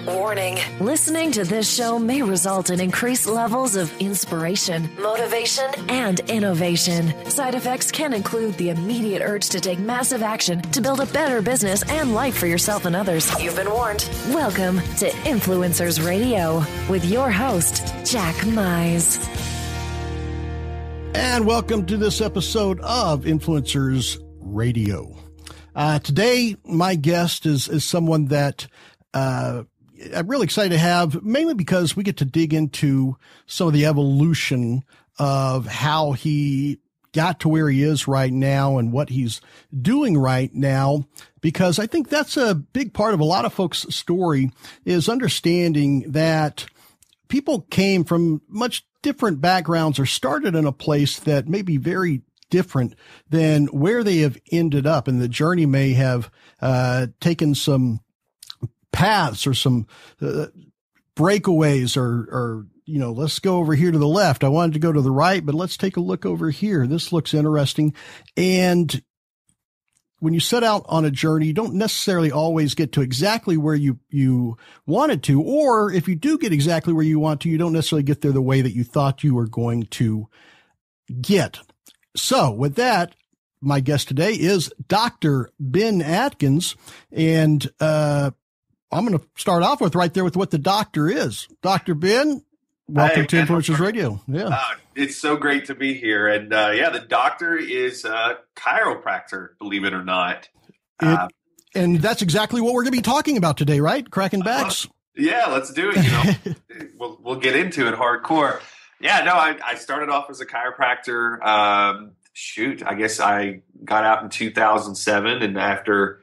Warning. Listening to this show may result in increased levels of inspiration, motivation, and innovation. Side effects can include the immediate urge to take massive action to build a better business and life for yourself and others. You've been warned. Welcome to Influencers Radio with your host, Jack Mize. And welcome to this episode of Influencers Radio. Today, my guest is someone that I'm really excited to have, mainly because we get to dig into some of the evolution of how he got to where he is right now and what he's doing right now, because I think that's a big part of a lot of folks' story, is understanding that people came from much different backgrounds or started in a place that may be very different than where they have ended up. And the journey may have taken some paths or some breakaways or, you know, let's go over here to the left. I wanted to go to the right, but let's take a look over here. This looks interesting. And when you set out on a journey, you don't necessarily always get to exactly where you wanted to, or if you do get exactly where you want to, you don't necessarily get there the way that you thought you were going to get. So with that, my guest today is Dr. Ben Adkins, and I'm going to start off with right there with what the doctor is. Dr. Ben, welcome to Influencers Radio. Yeah. It's so great to be here. And the doctor is a chiropractor, believe it or not. And that's exactly what we're going to be talking about today, right? Cracking backs. Yeah, let's do it. You know, we'll get into it hardcore. Yeah, no, I started off as a chiropractor. I guess I got out in 2007, and after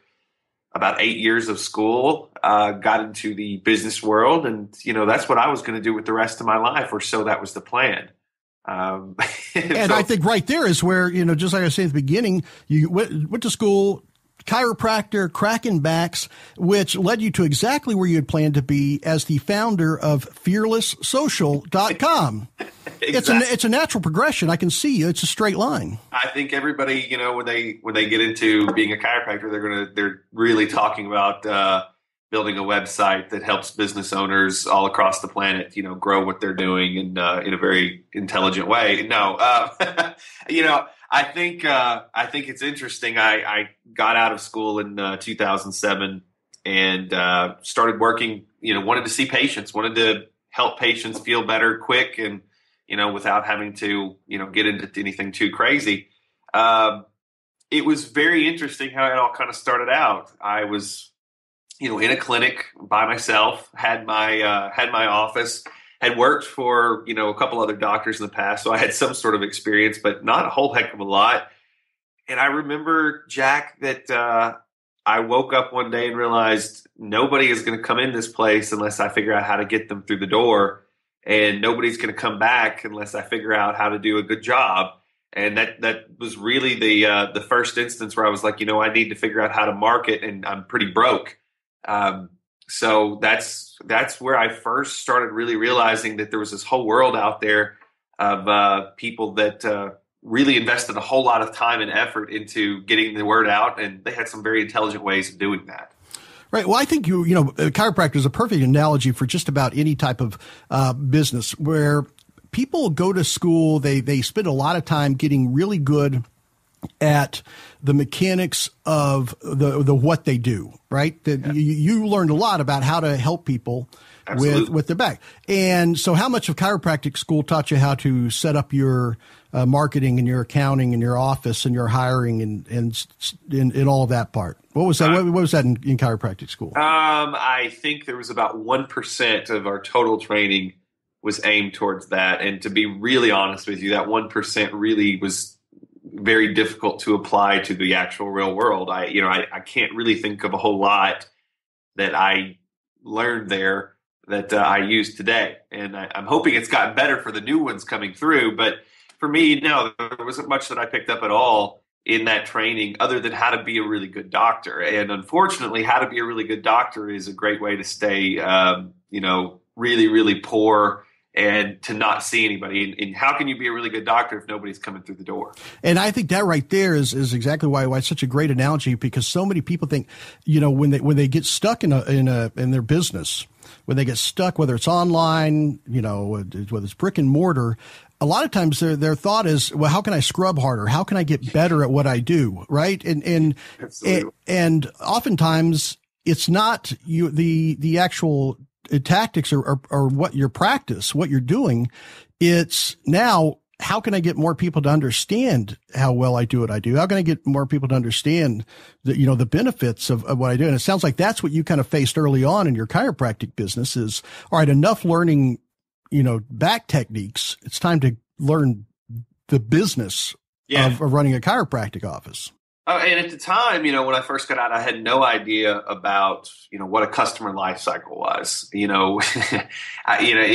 about 8 years of school, got into the business world, and you know that's what I was going to do with the rest of my life, or so that was the plan. And so, I think right there is where, you know, just like I was saying at the beginning, you went to school, chiropractor, cracking backs, which led you to exactly where you had planned to be as the founder of fearlesssocial.com. Exactly. It's a natural progression. I can see you. It's a straight line. I think everybody, you know, when they get into being a chiropractor, they're really talking about building a website that helps business owners all across the planet, you know, grow what they're doing in a very intelligent way. No, you know, I think it's interesting. I got out of school in 2007 and started working, you know, wanted to see patients, wanted to help patients feel better quick and, you know, without having to, you know, get into anything too crazy. It was very interesting how it all kind of started out. I was, you know, in a clinic by myself, had my office, had worked for, you know, a couple other doctors in the past. So I had some sort of experience, but not a whole heck of a lot. And I remember, Jack, that I woke up one day and realized nobody is going to come in this place unless I figure out how to get them through the door. And nobody's going to come back unless I figure out how to do a good job. And that was really the first instance where I was like, you know, I need to figure out how to market, and I'm pretty broke. So that's where I first started really realizing that there was this whole world out there of people that really invested a whole lot of time and effort into getting the word out, and they had some very intelligent ways of doing that. Right. Well, I think you know, chiropractor is a perfect analogy for just about any type of business where people go to school. They spend a lot of time getting really good at the mechanics of the what they do. Right. You learned a lot about how to help people with their back. And so, how much of chiropractic school taught you how to set up your marketing and your accounting and your office and your hiring and all of that part? What was that? What was that in chiropractic school? I think there was about 1% of our total training was aimed towards that. And to be really honest with you, that 1% really was very difficult to apply to the actual real world. I can't really think of a whole lot that I learned there that I use today. And I'm hoping it's gotten better for the new ones coming through. But for me, no, there wasn't much that I picked up at all in that training other than how to be a really good doctor. And unfortunately, how to be a really good doctor is a great way to stay, really, really poor and to not see anybody. And how can you be a really good doctor if nobody's coming through the door? And I think that right there is exactly why it's such a great analogy, because so many people think, when they get stuck in their business, when they get stuck, whether it's online, whether it's brick and mortar, a lot of times their thought is, well, how can I scrub harder? How can I get better at what I do? Right. And oftentimes it's not the actual tactics or what your practice, what you're doing. It's now, how can I get more people to understand how well I do what I do? How can I get more people to understand the benefits of what I do? And it sounds like that's what you kind of faced early on in your chiropractic business is, all right, enough learning, back techniques. It's time to learn the business of running a chiropractic office. Oh, and at the time, when I first got out, I had no idea about, what a customer life cycle was. It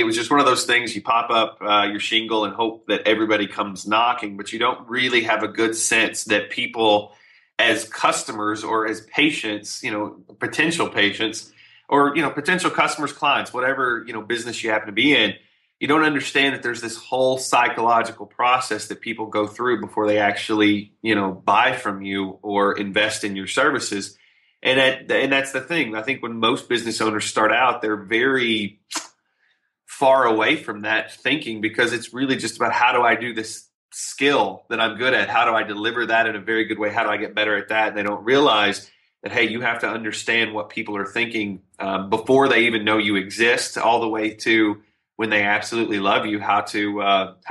was just one of those things. You pop up your shingle and hope that everybody comes knocking, but you don't really have a good sense that people as customers or as patients, potential patients or, potential customers, clients, whatever, business you happen to be in, you don't understand that there's this whole psychological process that people go through before they actually, buy from you or invest in your services. And that's the thing. I think when most business owners start out, they're very far away from that thinking, because it's really just about, how do I do this skill that I'm good at? How do I deliver that in a very good way? How do I get better at that? And they don't realize that, hey, you have to understand what people are thinking before they even know you exist, all the way to when they absolutely love you, how to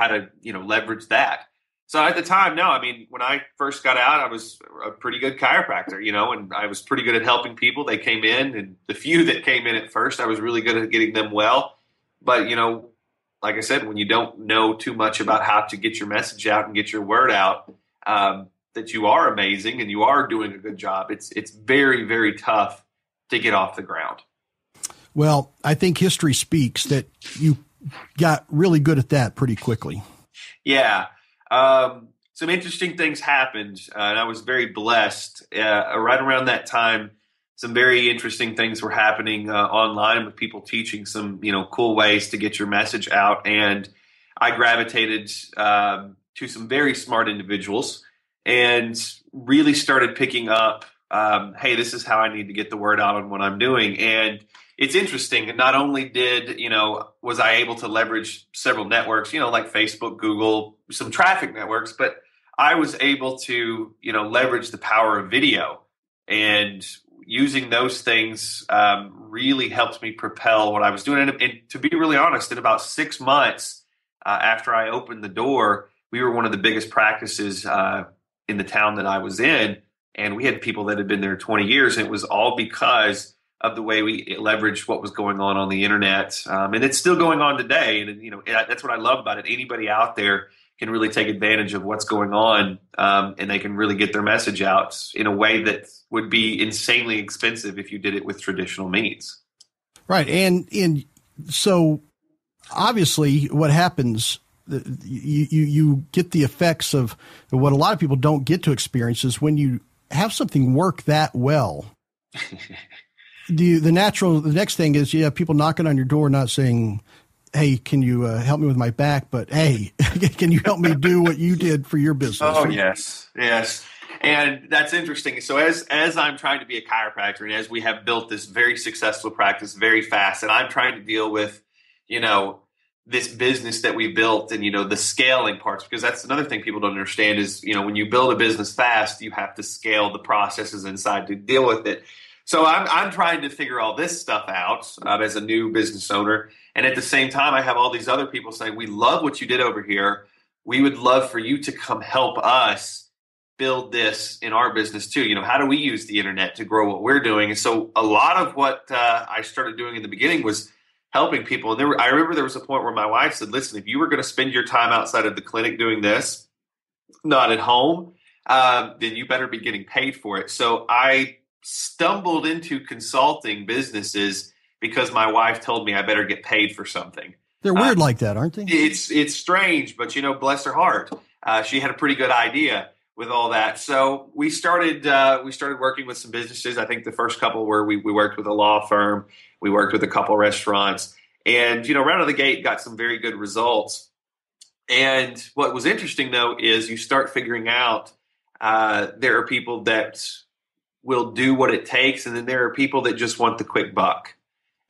leverage that. So at the time, no, I mean, when I first got out, I was a pretty good chiropractor, and I was pretty good at helping people. They came in, and the few that came in at first, I was really good at getting them well. But, like I said, when you don't know too much about how to get your message out and get your word out, that you are amazing and you are doing a good job, it's very, very tough to get off the ground. Well, I think history speaks that you got really good at that pretty quickly. Yeah. Some interesting things happened, and I was very blessed. Right around that time, some very interesting things were happening online with people teaching some, cool ways to get your message out. And I gravitated to some very smart individuals and really started picking up, hey, this is how I need to get the word out on what I'm doing. And it's interesting. Not only was I able to leverage several networks, like Facebook, Google, some traffic networks, but I was able to, leverage the power of video, and using those things really helped me propel what I was doing. And to be really honest, in about 6 months after I opened the door, we were one of the biggest practices in the town that I was in. And we had people that had been there 20 years. And it was all because of the way we leveraged what was going on the internet. And it's still going on today. And, that's what I love about it. Anybody out there can really take advantage of what's going on, and they can really get their message out in a way that would be insanely expensive if you did it with traditional means. Right. And so obviously what happens, you get the effects of what a lot of people don't get to experience is when you have something work that well. The next thing is you have people knocking on your door, not saying, hey, can you help me with my back? But hey, can you help me do what you did for your business? Oh, yes. And that's interesting. So as I'm trying to be a chiropractor, and as we have built this very successful practice very fast, and I'm trying to deal with, this business that we built and, the scaling parts, because that's another thing people don't understand is, when you build a business fast, you have to scale the processes inside to deal with it. So I'm trying to figure all this stuff out as a new business owner. And at the same time, I have all these other people saying, we love what you did over here. We would love for you to come help us build this in our business too. How do we use the internet to grow what we're doing? And so a lot of what I started doing in the beginning was helping people. And I remember there was a point where my wife said, listen, if you were going to spend your time outside of the clinic doing this, not at home, then you better be getting paid for it. So I stumbled into consulting businesses because my wife told me I better get paid for something. They're weird like that, aren't they? It's strange, but bless her heart. She had a pretty good idea with all that. So we started working with some businesses. I think the first couple were we worked with a law firm, we worked with a couple restaurants, And, right out of the gate, got some very good results. And what was interesting, though, is you start figuring out there are people that will do what it takes, and then there are people that just want the quick buck.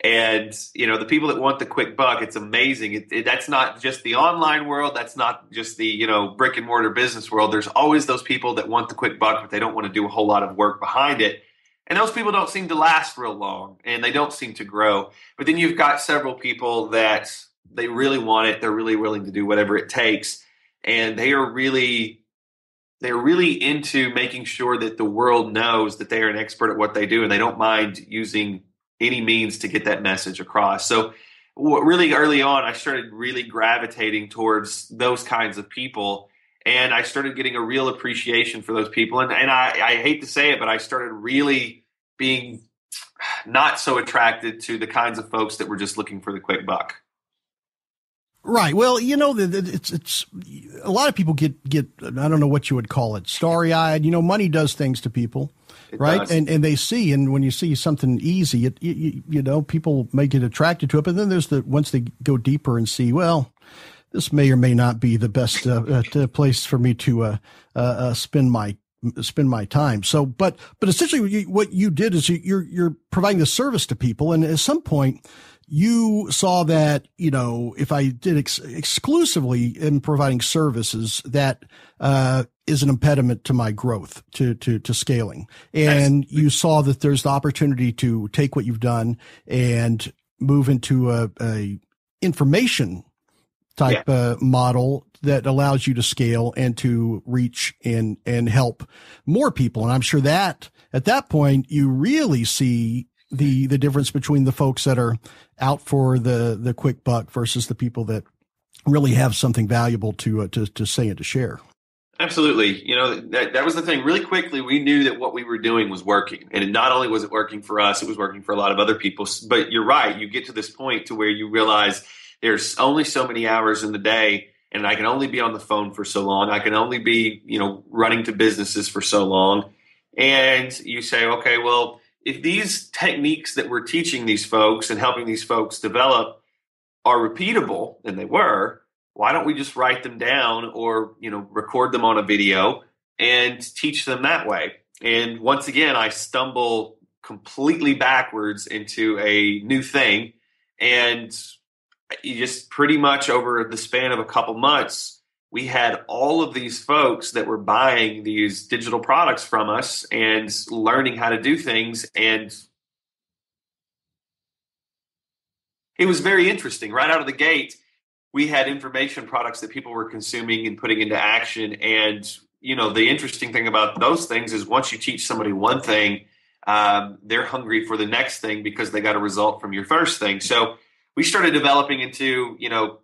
And, the people that want the quick buck, it's amazing. That's not just the online world. That's not just the, brick and mortar business world. There's always those people that want the quick buck, but they don't want to do a whole lot of work behind it. And those people don't seem to last real long, and they don't seem to grow. But then you've got several people that they really want it. They're really willing to do whatever it takes. And they're really into making sure that the world knows that they are an expert at what they do, and they don't mind using any means to get that message across. So really early on, I started really gravitating towards those kinds of people, and I started getting a real appreciation for those people. And I hate to say it, but I started really being not so attracted to the kinds of folks that were just looking for the quick buck. Right. Well, it's a lot of people get I don't know what you would call it, starry-eyed. Money does things to people, right? And they see, and when you see something easy, people may get attracted to it. But then there's once they go deeper and see, well, this may or may not be the best place for me to spend my time. So, but essentially, what you did is you're providing the service to people, and at some point, you saw that, if I did exclusively in providing services, that is an impediment to my growth, to scaling. And you saw that there's the opportunity to take what you've done and move into a information type model that allows you to scale and to reach and help more people. And I'm sure that at that point, you really see the difference between the folks that are out for the quick buck versus the people that really have something valuable to say and to share. Absolutely. That was the thing. Really quickly, we knew that what we were doing was working. And not only was it working for us, it was working for a lot of other people. But you're right. You get to this point to where you realize there's only so many hours in the day, and I can only be on the phone for so long. I can only be, running to businesses for so long. And you say, okay, well, if these techniques that we're teaching these folks and helping these folks develop are repeatable, and they were, why don't we just write them down or, record them on a video and teach them that way? And once again, I stumble completely backwards into a new thing. And you just pretty much over the span of a couple months, we had all of these folks that were buying these digital products from us and learning how to do things. And it was very interesting. Right out of the gate, we had information products that people were consuming and putting into action. And, the interesting thing about those things is once you teach somebody one thing, they're hungry for the next thing because they got a result from your first thing. So we started developing into,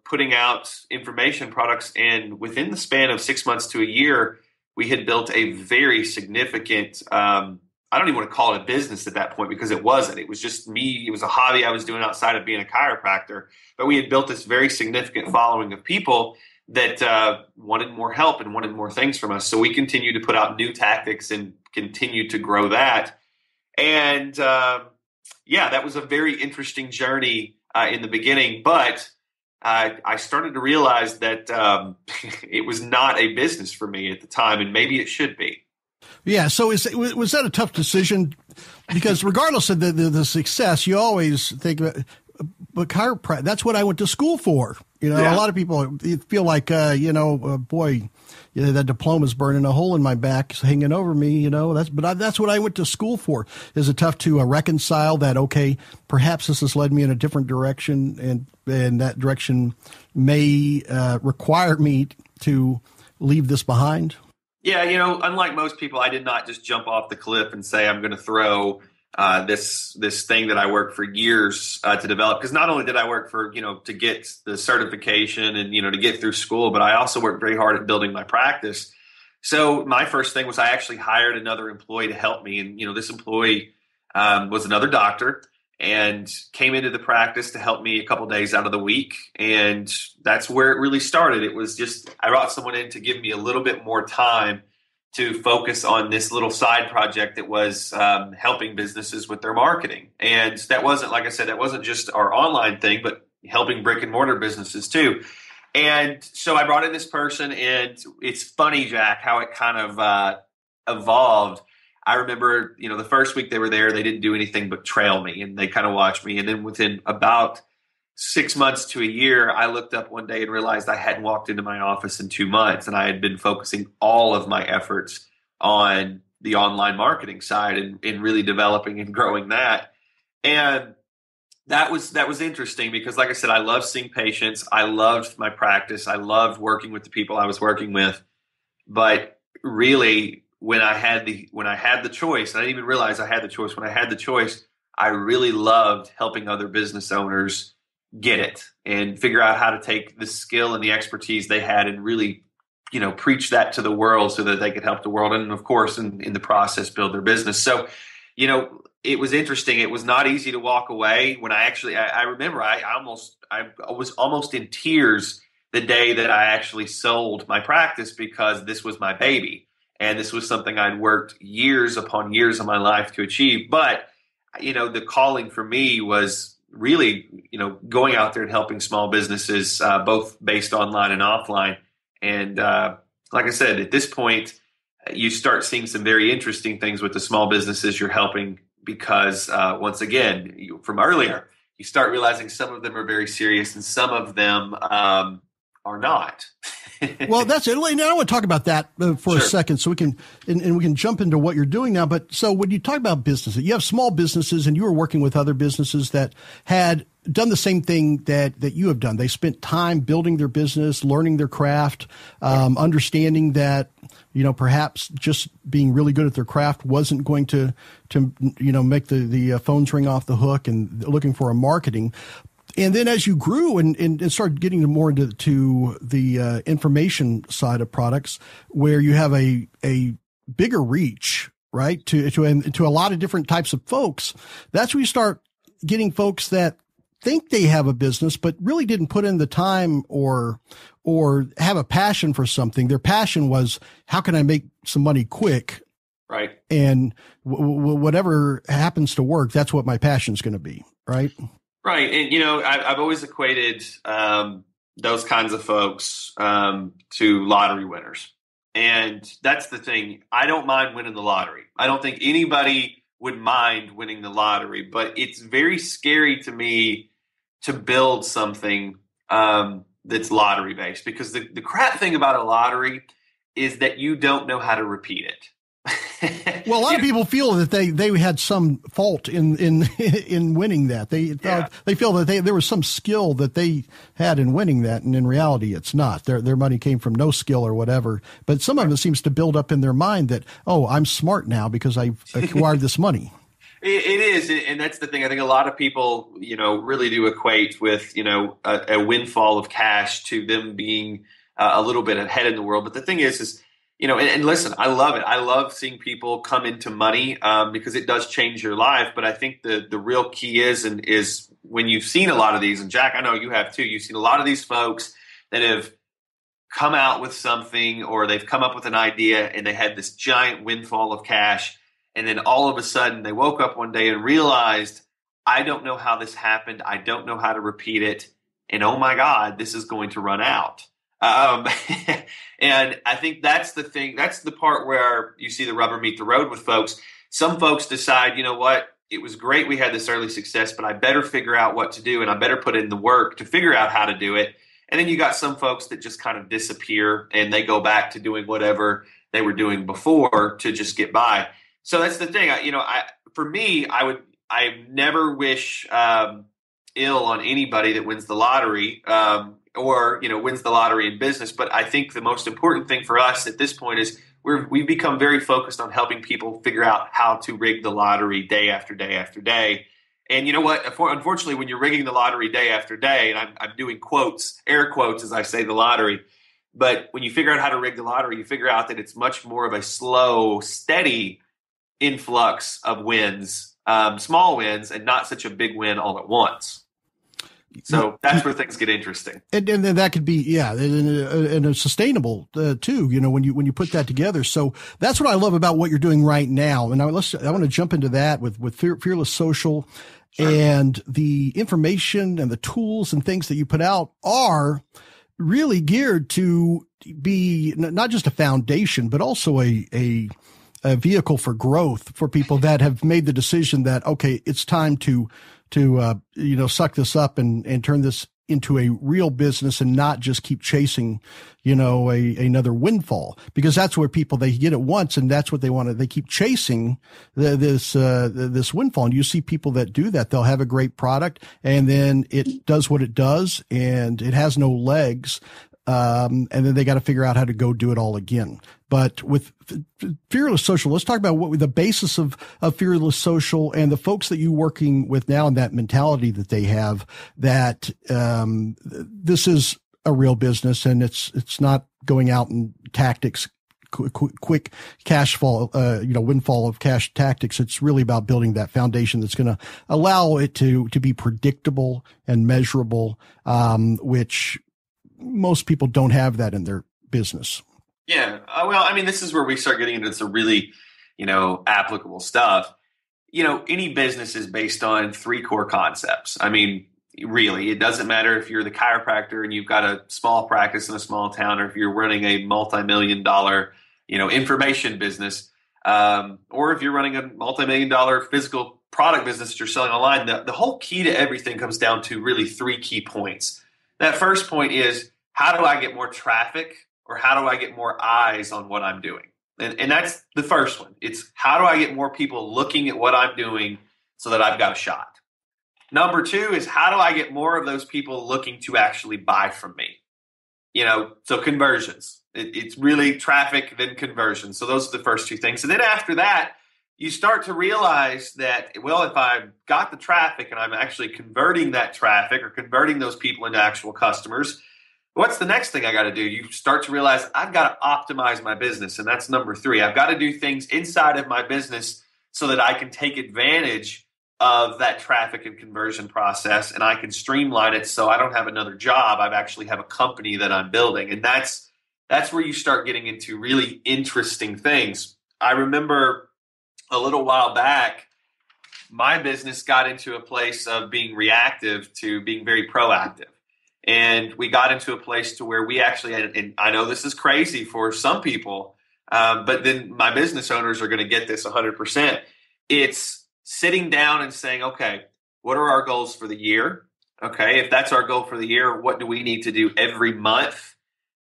putting out information products. And within the span of 6 months to a year, we had built a very significant, I don't even want to call it a business at that point because it wasn't. It was just me. It was a hobby I was doing outside of being a chiropractor. But we had built this very significant following of people that wanted more help and wanted more things from us. So we continued to put out new tactics and continued to grow that. And that was a very interesting journey in the beginning, but I started to realize that it was not a business for me at the time, and maybe it should be. Yeah. So was that a tough decision? Because regardless of the success, you always think about, but chiropractic, that's what I went to school for. A lot of people feel like, boy, that diploma's burning a hole in my back, it's hanging over me, that's what I went to school for. Is it tough to reconcile that? Okay, perhaps this has led me in a different direction, and that direction may require me to leave this behind. Yeah. Unlike most people, I did not just jump off the cliff and say, I'm going to throw this thing that I worked for years to develop. Because not only did I work for, to get the certification and, to get through school, but I also worked very hard at building my practice. So my first thing was I actually hired another employee to help me. And, this employee was another doctor and came into the practice to help me a couple days out of the week. And that's where it really started. It was just, I brought someone in to give me a little bit more time to focus on this little side project that was helping businesses with their marketing. And that wasn't, like I said, that wasn't just our online thing, but helping brick and mortar businesses too. And so I brought in this person, and it's funny, Jack, how it kind of evolved. I remember, the first week they were there, they didn't do anything but trail me, and they kind of watched me. And then within about 6 months to a year, I looked up one day and realized I hadn't walked into my office in 2 months, and I had been focusing all of my efforts on the online marketing side and really developing and growing that. And that was interesting because, like I said, I love seeing patients. I loved my practice. I loved working with the people I was working with. But really, when I had the choice, and I didn't even realize I had the choice. When I had the choice, I really loved helping other business owners get it and figure out how to take the skill and the expertise they had and really, preach that to the world so that they could help the world. And of course, in the process, build their business. So, it was interesting. It was not easy to walk away. When I remember I was almost in tears the day that I actually sold my practice, because this was my baby. And this was something I'd worked years upon years of my life to achieve. But, the calling for me was really, going out there and helping small businesses, both based online and offline. And like I said, at this point, you start seeing some very interesting things with the small businesses you're helping, because once again, from earlier, you start realizing some of them are very serious and some of them are not. Well, that's it. Now I want to talk about that for a second, so we can jump into what you're doing now. But so when you talk about businesses, you have small businesses, and you were working with other businesses that had done the same thing that you have done. They spent time building their business, learning their craft, understanding that, perhaps just being really good at their craft wasn't going to make the phones ring off the hook, and looking for a marketing. And then as you grew and started getting more into the information side of products, where you have a bigger reach, right, to a lot of different types of folks, that's where you start getting folks that think they have a business, but really didn't put in the time or have a passion for something. Their passion was, how can I make some money quick? Right. And whatever happens to work, that's what my passion is going to be. Right. Right. And, I've always equated those kinds of folks to lottery winners. And that's the thing. I don't mind winning the lottery. I don't think anybody would mind winning the lottery, but it's very scary to me to build something that's lottery based, because the crap thing about a lottery is that you don't know how to repeat it. Well, a lot of people feel that they had some fault in winning that. They feel that there was some skill that they had in winning that, and in reality, it's not. Their money came from no skill or whatever. But some of it seems to build up in their mind that, oh, I'm smart now because I've acquired this money. It is, and that's the thing. I think a lot of people, really do equate with, a windfall of cash to them being a little bit ahead in the world. But the thing is. And listen, I love it. I love seeing people come into money because it does change your life. But I think the real key is when you've seen a lot of these, and Jack, I know you have too, you've seen a lot of these folks that have come out with something, or they've come up with an idea and they had this giant windfall of cash. And then all of a sudden they woke up one day and realized, I don't know how this happened. I don't know how to repeat it. And oh my God, this is going to run out. And I think that's the thing. That's the part where you see the rubber meet the road with folks. Some folks decide, you know what, it was great we had this early success, but I better figure out what to do, and I better put in the work to figure out how to do it. And then you got some folks that just kind of disappear and they go back to doing whatever they were doing before to just get by. So that's the thing. For me, I never wish ill on anybody that wins the lottery. Or wins the lottery in business. But I think the most important thing for us at this point is we've become very focused on helping people figure out how to rig the lottery day after day after day. And you know what? Unfortunately, when you're rigging the lottery day after day, and I'm doing quotes, air quotes, as I say the lottery, but when you figure out how to rig the lottery, you figure out that it's much more of a slow, steady influx of wins, small wins, and not such a big win all at once. So that's where things get interesting. And that could be, and sustainable too, when you put that together. So that's what I love about what you're doing right now. And I want to jump into that with Fearless Social. Sure. And the information and the tools and things that you put out are really geared to be not just a foundation, but also a vehicle for growth for people that have made the decision that, okay, it's time to suck this up and turn this into a real business and not just keep chasing, another windfall, because that's where people, they get it once and that's what they want to, they keep chasing this windfall. And you see people that do that. They'll have a great product and then it does what it does and it has no legs. And then they got to figure out how to go do it all again. But with Fearless Social, let's talk about what the basis of Fearless Social and the folks that you're working with now and that mentality that they have, that this is a real business and it's not going out in tactics, quick cash fall, windfall of cash tactics. It's really about building that foundation that's going to allow it to be predictable and measurable, which most people don't have that in their business. Yeah. Well, I mean, this is where we start getting into some really, applicable stuff. Any business is based on three core concepts. I mean, really, it doesn't matter if you're the chiropractor and you've got a small practice in a small town, or if you're running a multi-million-dollar, information business, or if you're running a multi-million-dollar physical product business that you're selling online. The whole key to everything comes down to really three key points. That first point is, how do I get more traffic, or how do I get more eyes on what I'm doing? And that's the first one. It's how do I get more people looking at what I'm doing so that I've got a shot? Number two is, how do I get more of those people looking to actually buy from me? So conversions. It's really traffic, then conversion. So those are the first two things. And then after that, you start to realize that, well, if I've got the traffic and I'm actually converting that traffic or converting those people into actual customers, what's the next thing I got to do? You start to realize I've got to optimize my business. And that's number three. I've got to do things inside of my business so that I can take advantage of that traffic and conversion process, and I can streamline it so I don't have another job. I actually have a company that I'm building. And that's where you start getting into really interesting things. I remember a little while back, my business got into a place of being reactive to being very proactive. And we got into a place to where we actually had, and I know this is crazy for some people, but then my business owners are going to get this 100%. It's sitting down and saying, okay, what are our goals for the year? Okay, if that's our goal for the year, what do we need to do every month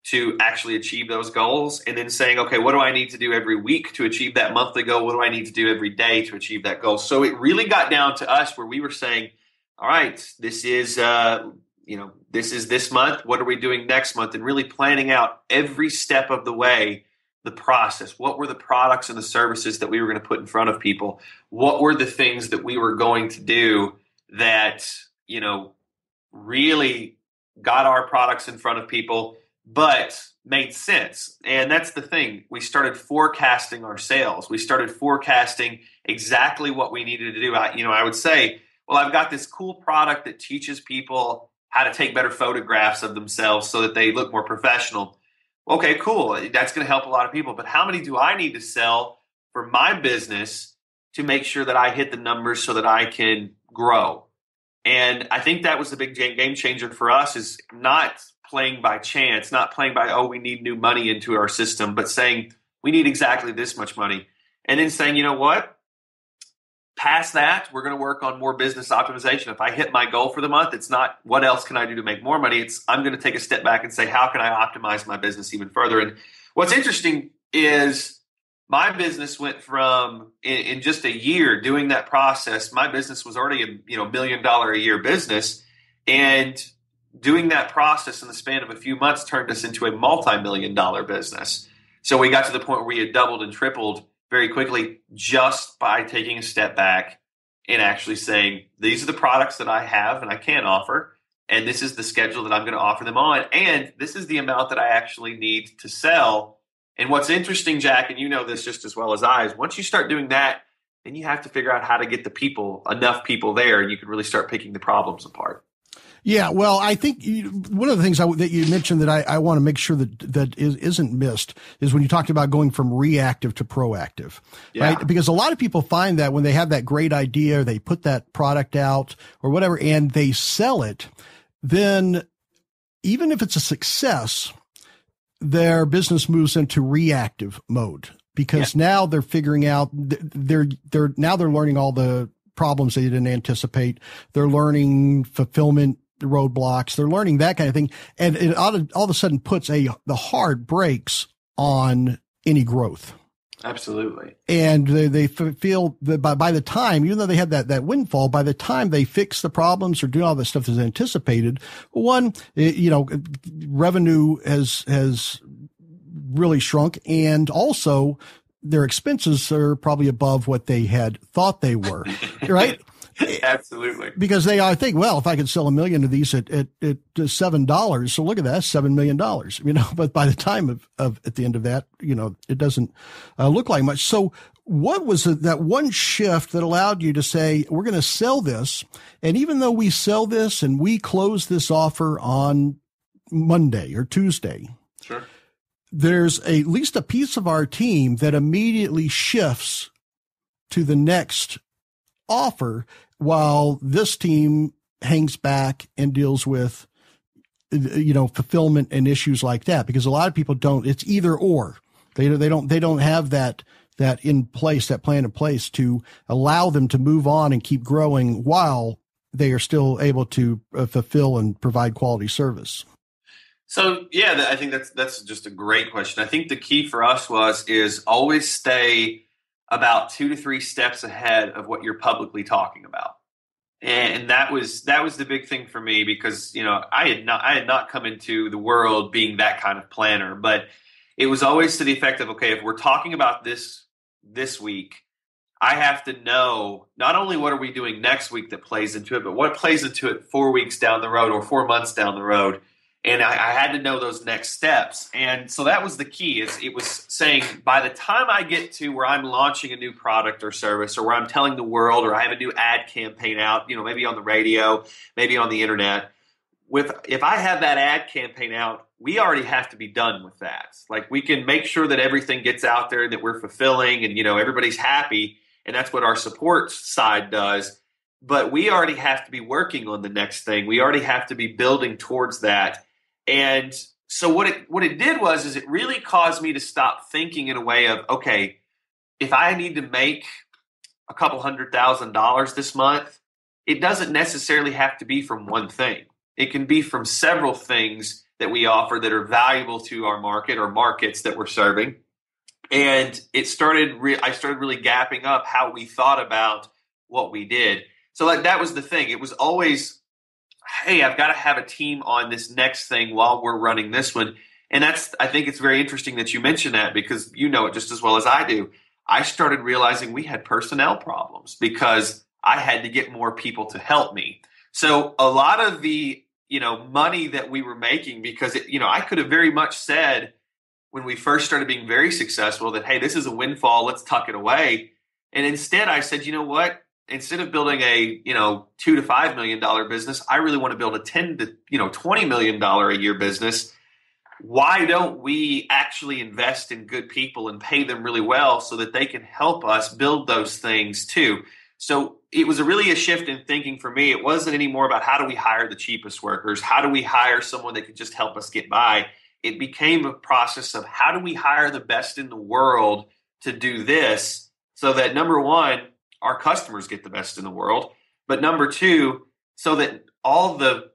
to actually achieve those goals? And then saying, okay, what do I need to do every week to achieve that monthly goal? What do I need to do every day to achieve that goal? So it really got down to us where we were saying, all right, this is this month. What are we doing next month? And really planning out every step of the way, the process. What were the products and the services that we were going to put in front of people? What were the things that we were going to do that, really got our products in front of people, but made sense? And that's the thing. We started forecasting our sales. We started forecasting exactly what we needed to do. I would say, well, I've got this cool product that teaches people how to take better photographs of themselves so that they look more professional. Okay, cool. That's going to help a lot of people. But how many do I need to sell for my business to make sure that I hit the numbers so that I can grow? And I think that was the big game changer for us, is not playing by chance, not playing by, we need new money into our system, but saying we need exactly this much money. And then saying, you know what? Past that, we're going to work on more business optimization. If I hit my goal for the month, it's not what else can I do to make more money. It's I'm going to take a step back and say, how can I optimize my business even further? And what's interesting is my business went from, in just a year doing that process, my business was already a $1 million a year business. And doing that process in the span of a few months turned us into a multi-million-dollar business. So we got to the point where we had doubled and tripled very quickly just by taking a step back and actually saying, these are the products that I have and I can offer, and this is the schedule that I'm going to offer them on, and this is the amount that I actually need to sell. And what's interesting, Jack, and you know this just as well as I, is once you start doing that, then you have to figure out how to get enough people there, and you can really start picking the problems apart. Yeah, well, I think one of the things that you mentioned that I want to make sure that isn't missed is when you talked about going from reactive to proactive, right? Because a lot of people find that when they have that great idea, they put that product out or whatever, and they sell it, then even if it's a success, their business moves into reactive mode because now they're figuring out they're learning all the problems they didn't anticipate. They're learning fulfillment roadblocks. They're learning that kind of thing. And it all of a sudden puts the hard brakes on any growth. Absolutely. And they feel that by the time, even though they had that windfall, by the time they fix the problems or do all the stuff that's anticipated, revenue has really shrunk, and also their expenses are probably above what they had thought they were, right? Absolutely. Because I think, well, if I could sell 1 million of these at $7, so look at that, $7 million, but by the time of at the end of that, it doesn't look like much. So what was that one shift that allowed you to say, we're going to sell this? And even though we sell this and we close this offer on Monday or Tuesday, sure, there's at least a piece of our team that immediately shifts to the next offer, while this team hangs back and deals with, fulfillment and issues like that. Because a lot of people don't, it's either or. They don't have that in place, that plan in place to allow them to move on and keep growing while they are still able to fulfill and provide quality service. So, I think that's just a great question. I think the key for us is always stay about 2 to 3 steps ahead of what you're publicly talking about. And that was the big thing for me because, I had not come into the world being that kind of planner, but it was always to the effect of, okay, if we're talking about this week, I have to know not only what are we doing next week that plays into it, but what plays into it 4 weeks down the road or 4 months down the road. And I had to know those next steps. And so that was the key. It was saying by the time I get to where I'm launching a new product or service or where I'm telling the world or I have a new ad campaign out, maybe on the radio, maybe on the internet, if I have that ad campaign out, we already have to be done with that. Like we can make sure that everything gets out there and that we're fulfilling and, everybody's happy. And that's what our support side does. But we already have to be working on the next thing. We already have to be building towards that. And so what it did was it really caused me to stop thinking in a way of, okay, if I need to make a couple $100,000 this month, it doesn't necessarily have to be from one thing. It can be from several things that we offer that are valuable to our market or markets that we're serving. And I started really gapping up how we thought about what we did. So that was the thing. It was always, hey, I've got to have a team on this next thing while we're running this one. And I think it's very interesting that you mentioned that because you know it just as well as I do. I started realizing we had personnel problems because I had to get more people to help me. So a lot of the, money that we were making, because I could have very much said when we first started being very successful that, hey, this is a windfall, let's tuck it away. And instead I said, you know what? Instead of building a, $2 to $5 million business, I really want to build a $10 to, $20 million a year business. Why don't we actually invest in good people and pay them really well so that they can help us build those things too? So it was really a shift in thinking for me. It wasn't anymore about how do we hire the cheapest workers? How do we hire someone that could just help us get by? It became a process of how do we hire the best in the world to do this so that number one, our customers get the best in the world, but number two, so that all the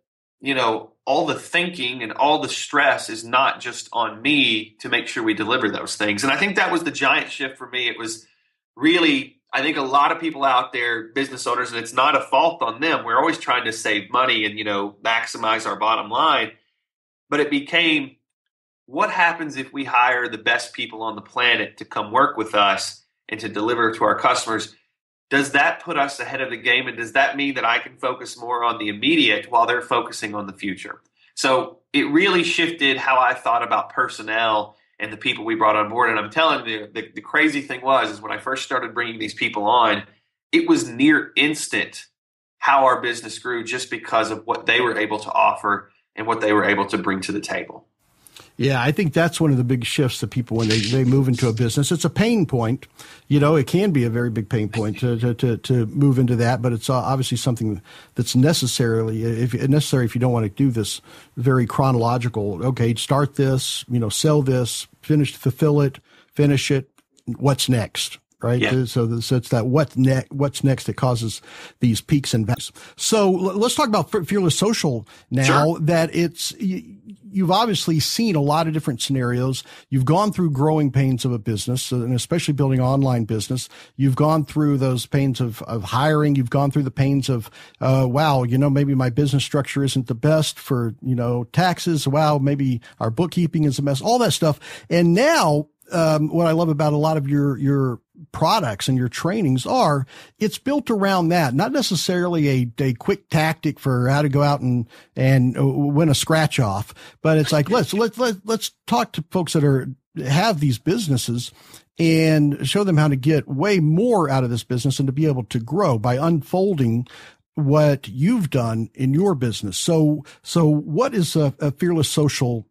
thinking and all the stress is not just on me to make sure we deliver those things. And I think that was the giant shift for me. It was really, I think a lot of people out there, business owners, and it's not a fault on them. We're always trying to save money and, maximize our bottom line. But it became, what happens if we hire the best people on the planet to come work with us and to deliver to our customers? Does that put us ahead of the game? And does that mean that I can focus more on the immediate while they're focusing on the future? So it really shifted how I thought about personnel and the people we brought on board. And I'm telling you, the crazy thing is when I first started bringing these people on, it was near instant how our business grew just because of what they were able to offer and what they were able to bring to the table. Yeah, I think that's one of the big shifts that people, when they move into a business, it's a pain point. It can be a very big pain point to move into that, but it's obviously something that's necessary if you don't want to do this very chronological. Okay, start this, sell this, fulfill it, finish it. What's next? Right. Yeah. So it's that what's next that causes these peaks and valleys. So let's talk about Fearless Social now. Sure. That you've obviously seen a lot of different scenarios. You've gone through growing pains of a business, and especially building an online business. You've gone through those pains of hiring. You've gone through the pains of, wow, maybe my business structure isn't the best for, taxes. Wow, maybe our bookkeeping is a mess, all that stuff. And now, what I love about a lot of your products and your trainings it's built around that, not necessarily a quick tactic for how to go out and win a scratch off, but it's like, let's talk to folks that have these businesses and show them how to get way more out of this business and to be able to grow by unfolding what you've done in your business. So what is a Fearless Social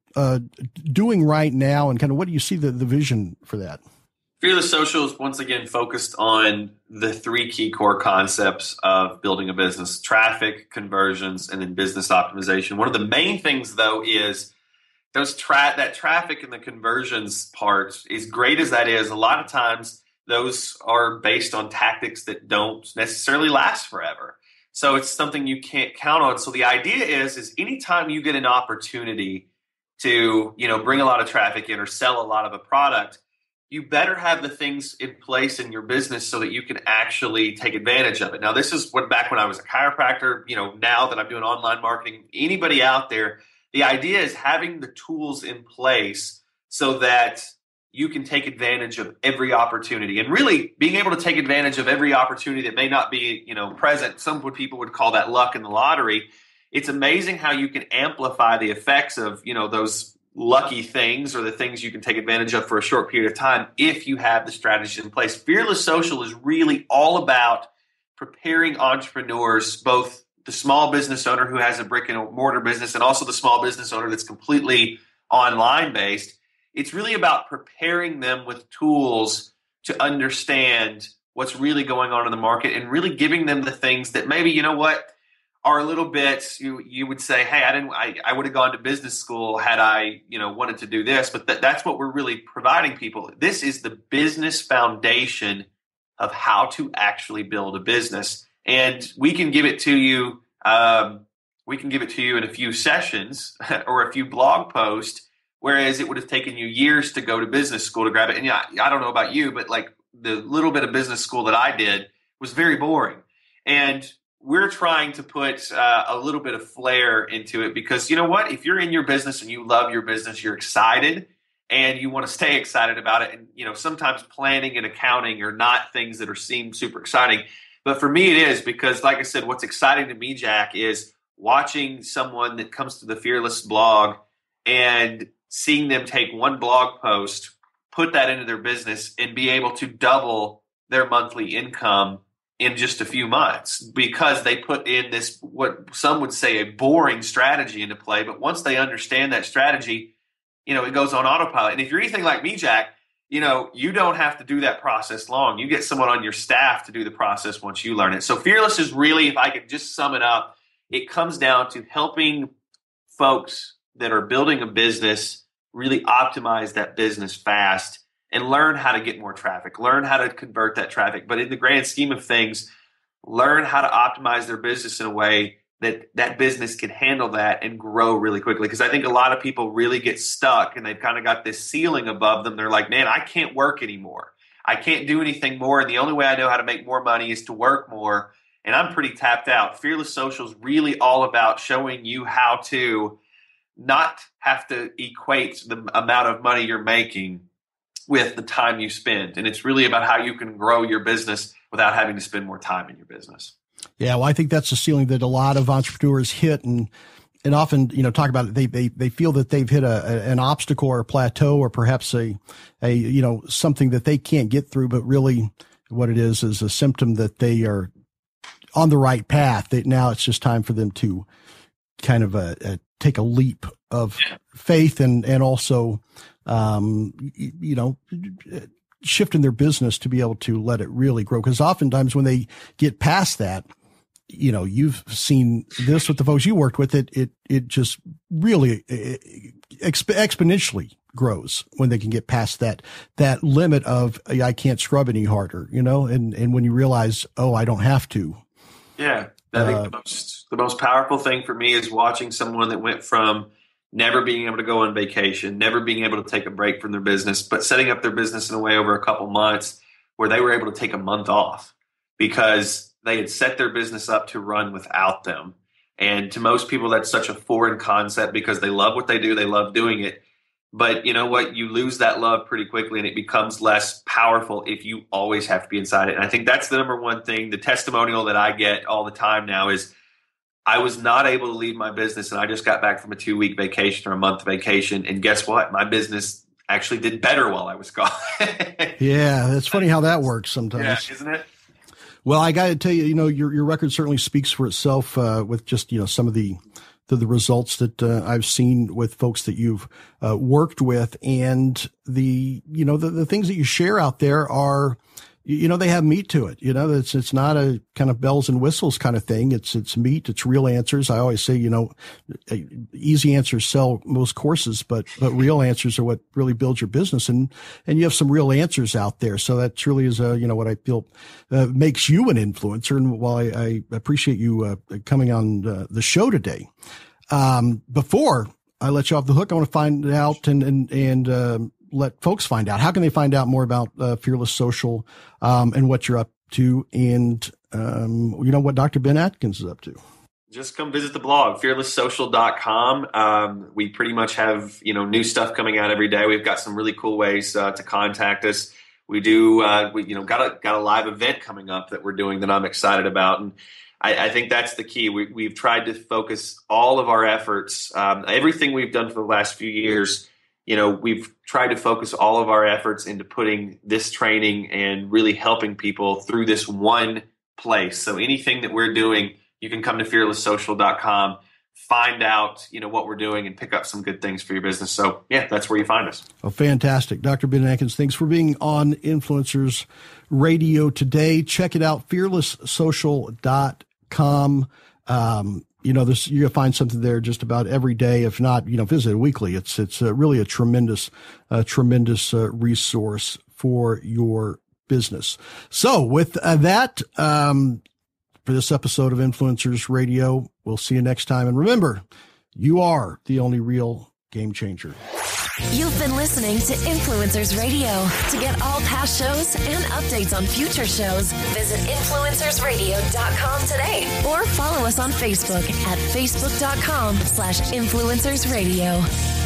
doing right now, and kind of what do you see the vision for that? Fearless Social is once again focused on the three key core concepts of building a business: traffic, conversions, and then business optimization. One of the main things, though, is that traffic and the conversions part, as great as that is, a lot of times those are based on tactics that don't necessarily last forever. So it's something you can't count on. So the idea is anytime you get an opportunity to, bring a lot of traffic in or sell a lot of a product, you better have the things in place in your business so that you can actually take advantage of it. Now, this is back when I was a chiropractor, now that I'm doing online marketing, anybody out there, the idea is having the tools in place so that you can take advantage of every opportunity, and really being able to take advantage of every opportunity that may not be, present. Some people would call that luck in the lottery. It's amazing how you can amplify the effects of, those lucky things or the things you can take advantage of for a short period of time if you have the strategies in place. Fearless Social is really all about preparing entrepreneurs, both the small business owner who has a brick and mortar business and also the small business owner that's completely online based. It's really about preparing them with tools to understand what's really going on in the market and really giving them the things that maybe, are a little bit, you would say, hey, I would have gone to business school had I, wanted to do this, but that's what we're really providing people. This is the business foundation of how to actually build a business. And we can give it to you. In a few sessions or a few blog posts, whereas it would have taken you years to go to business school to grab it. And I don't know about you, but like the little bit of business school that I did was very boring. And we're trying to put a little bit of flair into it because you know what? If you're in your business and you love your business, you're excited and you want to stay excited about it. And, sometimes planning and accounting are not things that seem super exciting. But for me, it is because, like I said, what's exciting to me, Jack, is watching someone that comes to the Fearless blog and seeing them take one blog post, put that into their business, and be able to double their monthly income in just a few months because they put in this, what some would say, a boring strategy into play. But once they understand that strategy, it goes on autopilot. And if you're anything like me, Jack, you don't have to do that process long. You get someone on your staff to do the process once you learn it. So Fearless is really, if I could just sum it up, it comes down to helping folks that are building a business really optimize that business fast and learn how to get more traffic, learn how to convert that traffic. But in the grand scheme of things, learn how to optimize their business in a way that that business can handle that and grow really quickly. Because I think a lot of people really get stuck and they've kind of got this ceiling above them. They're like, man, I can't work anymore. I can't do anything more. And the only way I know how to make more money is to work more. And I'm pretty tapped out. Fearless Social is really all about showing you how to not have to equate the amount of money you're making with the time you spend. And it's really about how you can grow your business without having to spend more time in your business. Yeah, well, I think that's a ceiling that a lot of entrepreneurs hit and often, talk about it. They feel that they've hit an obstacle or a plateau or perhaps a something that they can't get through, but really what it is a symptom that they are on the right path. That now it's just time for them to kind of take a leap of faith and also, shift in their business to be able to let it really grow. Because oftentimes when they get past that, you've seen this with the folks you worked with, it just really exponentially grows when they can get past that limit of I can't scrub any harder, and when you realize, oh, I don't have to. Yeah. I think the most powerful thing for me is watching someone that went from never being able to go on vacation, never being able to take a break from their business, but setting up their business in a way over a couple months where they were able to take a month off because they had set their business up to run without them. And to most people, that's such a foreign concept because they love what they do. They love doing it. But you know what? You lose that love pretty quickly and it becomes less powerful if you always have to be inside it. And I think that's the number one thing. The testimonial that I get all the time now is I was not able to leave my business and I just got back from a 2-week vacation or a month vacation. And guess what? My business actually did better while I was gone. Yeah, it's funny how that works sometimes. Yeah, isn't it? Well, I got to tell you, your record certainly speaks for itself with just, some of the results that I've seen with folks that you've worked with, and the things that you share out there are, they have meat to it. It's not a kind of bells and whistles kind of thing. It's meat. It's real answers. I always say, easy answers sell most courses, but real answers are what really builds your business. And you have some real answers out there. So that truly is, what I feel makes you an influencer. And while I appreciate you coming on the show today, before I let you off the hook, I want to find out and let folks find out. How can they find out more about Fearless Social and what you're up to and, what Dr. Ben Adkins is up to? Just come visit the blog, fearlesssocial.com. We pretty much have, new stuff coming out every day. We've got some really cool ways to contact us. We do, got a live event coming up that we're doing that I'm excited about. And I think that's the key. We've tried to focus all of our efforts, everything we've done for the last few years. We've tried to focus all of our efforts into putting this training and really helping people through this one place. So anything that we're doing, you can come to fearlesssocial.com, find out, what we're doing and pick up some good things for your business. So yeah, that's where you find us. Oh, fantastic. Dr. Ben Adkins, thanks for being on Influencers Radio today. Check it out, fearlesssocial.com. You'll find something there just about every day. If not, visit it weekly. It's really a tremendous resource for your business. So with that, for this episode of Influencers Radio, we'll see you next time. And remember, you are the only real game changer. You've been listening to Influencers Radio. To get all past shows and updates on future shows, visit influencersradio.com today or follow us on Facebook at facebook.com/influencersradio.